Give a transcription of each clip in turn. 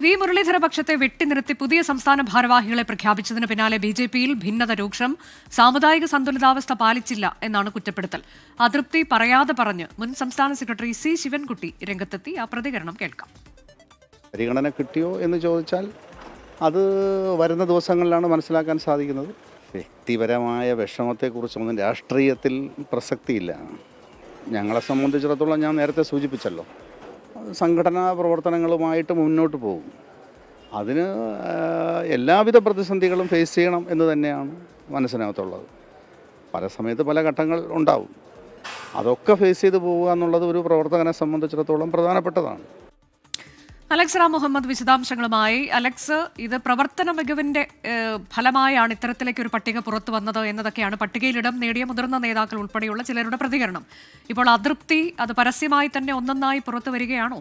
V Muralidhara പക്ഷത്തെ വെട്ടിനിർത്തി പുതിയ സംസ്ഥാന ഭാരവാഹികളെ പ്രഖ്യാപിച്ചതിന് പിന്നാലെ ബിജെപിയിൽ ഭിന്നത രൂക്ഷം. സാമുദായിക സന്തുലിതാവസ്ഥ പാലിച്ചില്ല എന്നാണ് കുറ്റപ്പെടുത്തൽ. അതൃപ്തി പറയാതെ പറഞ്ഞ് മുൻ സംസ്ഥാന സെക്രട്ടറി സി ശിവൻകുട്ടി രംഗത്തെത്തി. ആ പ്രതികരണം കേൾക്കാം. പരിഗണന കിട്ടിയോ എന്ന് ചോദിച്ചാൽ അത് വരുന്ന ദിവസങ്ങളിലാണ് മനസ്സിലാക്കാൻ സാധിക്കുന്നത്. വ്യക്തിപരമായ വിഷമത്തെക്കുറിച്ചൊന്നും രാഷ്ട്രീയത്തിൽ പ്രസക്തിയില്ല. ഞങ്ങളെ സംബന്ധിച്ചിടത്തോളം ഞാൻ നേരത്തെ സൂചിപ്പിച്ചല്ലോ, സംഘടനാ പ്രവർത്തനങ്ങളുമായിട്ട് മുന്നോട്ട് പോകും. അതിന് എല്ലാവിധ പ്രതിസന്ധികളും ഫേസ് ചെയ്യണം എന്ന് തന്നെയാണ് മനസ്സിനകത്തുള്ളത്. പല സമയത്ത് പല ഘട്ടങ്ങൾ ഉണ്ടാവും. അതൊക്കെ ഫേസ് ചെയ്ത് പോവുക എന്നുള്ളത് ഒരു പ്രവർത്തകനെ സംബന്ധിച്ചിടത്തോളം പ്രധാനപ്പെട്ടതാണ്. അലക്സ് റാം മുഹമ്മദ് വിശദാംശങ്ങളുമായി. അലക്സ്, ഇത് പ്രവർത്തന മികവിന്റെ ഫലമായാണ് ഇത്തരത്തിലേക്ക് ഒരു പട്ടിക പുറത്തു വന്നത് എന്നതൊക്കെയാണ് പട്ടികയിൽ ഇടം നേടിയ മുതിർന്ന നേതാക്കൾ ഉൾപ്പെടെയുള്ള ചിലരുടെ പ്രതികരണം. ഇപ്പോൾ അതൃപ്തി അത് പരസ്യമായി തന്നെ ഒന്നൊന്നായി പുറത്തു വരികയാണോ?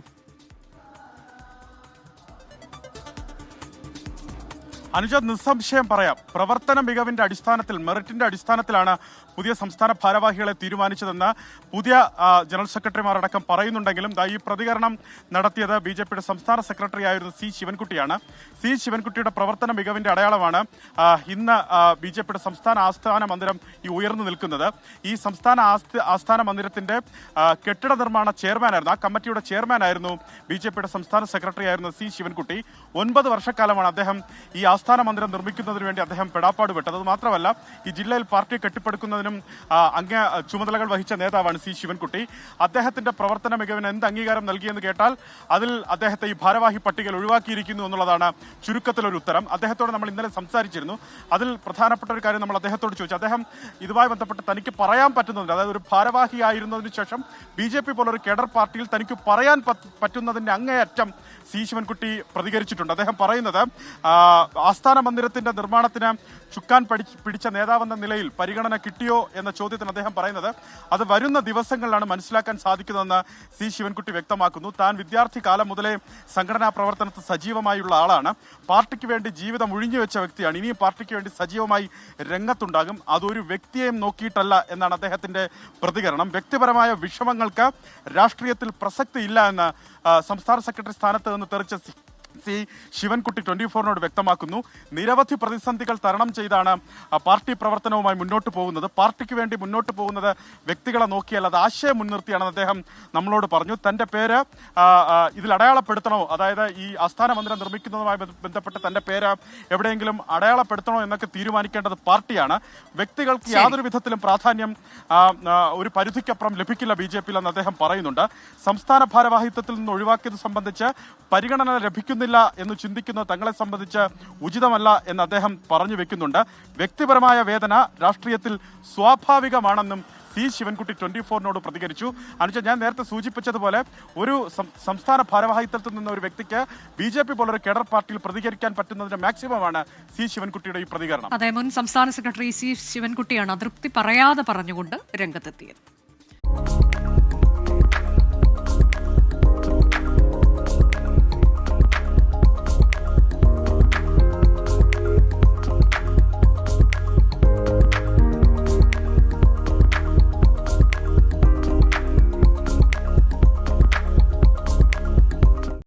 അനുജ, നിസ്സംശയം പറയാം, പ്രവർത്തന മികവിന്റെ അടിസ്ഥാനത്തിൽ, മെറിറ്റിന്റെ അടിസ്ഥാനത്തിലാണ് പുതിയ സംസ്ഥാന ഭാരവാഹികളെ തീരുമാനിച്ചതെന്ന് പുതിയ ജനറൽ സെക്രട്ടറിമാരടക്കം പറയുന്നുണ്ടെങ്കിലും ഈ പ്രതികരണം നടത്തിയത് ബിജെപിയുടെ സംസ്ഥാന സെക്രട്ടറി ആയിരുന്ന സി ശിവൻകുട്ടിയാണ്. സി ശിവൻകുട്ടിയുടെ പ്രവർത്തന മികവിന്റെ അടയാളമാണ് ഇന്ന് ബിജെപിയുടെ സംസ്ഥാന ആസ്ഥാന മന്ദിരം ഈ ഉയർന്നു നിൽക്കുന്നത്. ഈ സംസ്ഥാന ആസ്ഥാന മന്ദിരത്തിന്റെ കെട്ടിട നിർമ്മാണ ചെയർമാനായിരുന്നു, ആ കമ്മിറ്റിയുടെ ചെയർമാനായിരുന്നു ബിജെപിയുടെ സംസ്ഥാന സെക്രട്ടറി ആയിരുന്ന സി ശിവൻകുട്ടി. 9 വർഷക്കാലമാണ് അദ്ദേഹം ഈ ആസ്ഥാന മന്ദിരം നിർമ്മിക്കുന്നതിന് വേണ്ടി അദ്ദേഹം പെടാപ്പാട് വിട്ടത്. അത് മാത്രമല്ല, ഈ ജില്ലയിൽ പാർട്ടി കെട്ടിപ്പടുക്കുന്നതിനും അങ്ങേ ചുമതലകൾ വഹിച്ച നേതാവാണ് സി ശിവൻകുട്ടി. അദ്ദേഹത്തിന്റെ പ്രവർത്തന മികവിന് എന്ത് അംഗീകാരം നൽകിയെന്ന് കേട്ടാൽ അതിൽ അദ്ദേഹത്തെ ഈ ഭാരവാഹി പട്ടികയിൽ ഒഴിവാക്കിയിരിക്കുന്നു എന്നുള്ളതാണ് ചുരുക്കത്തിലൊരു ഉത്തരം. അദ്ദേഹത്തോട് നമ്മൾ ഇന്നലെ സംസാരിച്ചിരുന്നു. അതിൽ പ്രധാനപ്പെട്ട ഒരു കാര്യം നമ്മൾ അദ്ദേഹത്തോട് ചോദിച്ചു. അദ്ദേഹം ഇതുമായി ബന്ധപ്പെട്ട് തനിക്ക് പറയാൻ പറ്റുന്നതിന്, അതായത് ഒരു ഭാരവാഹി ആയിരുന്നതിന് ശേഷം ബിജെപി പോലൊരു കേഡർ പാർട്ടിയിൽ തനിക്ക് പറയാൻ പറ്റുന്നതിന്റെ അങ്ങേയറ്റം സി ശിവൻകുട്ടി പ്രതികരിച്ചിട്ടുണ്ട്. അദ്ദേഹം പറയുന്നത്, ആസ്ഥാന മന്ദിരത്തിന്റെ നിർമ്മാണത്തിന് ചുക്കാൻ പിടിച്ച നേതാവെന്ന നിലയിൽ പരിഗണന കിട്ടിയോ എന്ന ചോദ്യത്തിന് അദ്ദേഹം പറയുന്നത് അത് വരുന്ന ദിവസങ്ങളിലാണ് മനസ്സിലാക്കാൻ സാധിക്കുന്നതെന്ന് സി ശിവൻകുട്ടി വ്യക്തമാക്കുന്നു. താൻ വിദ്യാർത്ഥി കാലം മുതലേ സംഘടനാ പ്രവർത്തനത്തിൽ സജീവമായുള്ള ആളാണ്. പാർട്ടിക്ക് വേണ്ടി ജീവിതം ഒഴിഞ്ഞുവെച്ച വ്യക്തിയാണ്. ഇനിയും പാർട്ടിക്ക് വേണ്ടി സജീവമായി രംഗത്തുണ്ടാകും. അതൊരു വ്യക്തിയെയും നോക്കിയിട്ടല്ല എന്നാണ് അദ്ദേഹത്തിന്റെ പ്രതികരണം. വ്യക്തിപരമായ വിഷമങ്ങൾക്ക് രാഷ്ട്രീയത്തിൽ പ്രസക്തിയില്ല എന്ന് സംസ്ഥാന സെക്രട്ടറി സ്ഥാനത്ത് നിന്ന് തെറിച്ച സി ശിവൻകുട്ടി 24-നോട് വ്യക്തമാക്കുന്നു. നിരവധി പ്രതിസന്ധികൾ തരണം ചെയ്താണ് പാർട്ടി പ്രവർത്തനവുമായി മുന്നോട്ട് പോകുന്നത്. പാർട്ടിക്ക് വേണ്ടി മുന്നോട്ട് പോകുന്നത് വ്യക്തികളെ നോക്കിയല്ല, അത് ആശയം മുൻനിർത്തിയാണെന്ന് അദ്ദേഹം നമ്മളോട് പറഞ്ഞു. തൻ്റെ പേര് ഇതിൽ അടയാളപ്പെടുത്തണോ, അതായത് ഈ ആസ്ഥാന മന്ദിരം നിർമ്മിക്കുന്നതുമായി ബന്ധപ്പെട്ട് തൻ്റെ പേര് എവിടെയെങ്കിലും അടയാളപ്പെടുത്തണോ എന്നൊക്കെ തീരുമാനിക്കേണ്ടത് പാർട്ടിയാണ്. വ്യക്തികൾക്ക് യാതൊരു വിധത്തിലും പ്രാധാന്യം ഒരു പരിധിക്കപ്പുറം ലഭിക്കില്ല ബിജെപിയിൽ എന്ന് അദ്ദേഹം പറയുന്നുണ്ട്. സംസ്ഥാന ഭാരവാഹിത്വത്തിൽ നിന്ന് ഒഴിവാക്കിയത് സംബന്ധിച്ച് പരിഗണന ലഭിക്കുന്നില്ല എന്ന് ചിന്തിക്കുന്നത് തങ്ങളെ സംബന്ധിച്ച് ഉചിതമല്ല എന്ന് അദ്ദേഹം പറഞ്ഞു വെക്കുന്നുണ്ട്. വ്യക്തിപരമായ വേദന രാഷ്ട്രീയത്തിൽ സ്വാഭാവികമാണെന്നും സി ശിവൻകുട്ടി 24-നോട് പ്രതികരിച്ചു. അനുജ, ഞാൻ നേരത്തെ സൂചിപ്പിച്ചതുപോലെ ഒരു സംസ്ഥാന ഭാരവാഹിത്വത്തിൽ നിന്ന് ഒരു വ്യക്തിക്ക് ബിജെപി പോലൊരു കേഡർ പാർട്ടിയിൽ പ്രതികരിക്കാൻ പറ്റുന്നതിന്റെ മാക്സിമമാണ് സി ശിവൻകുട്ടിയുടെ ഈ പ്രതികരണം. അതെ, മുൻ സംസ്ഥാന സെക്രട്ടറി സി ശിവൻകുട്ടിയാണ് അതൃപ്തി പറയാതെ പറഞ്ഞുകൊണ്ട് രംഗത്തെത്തിയത്.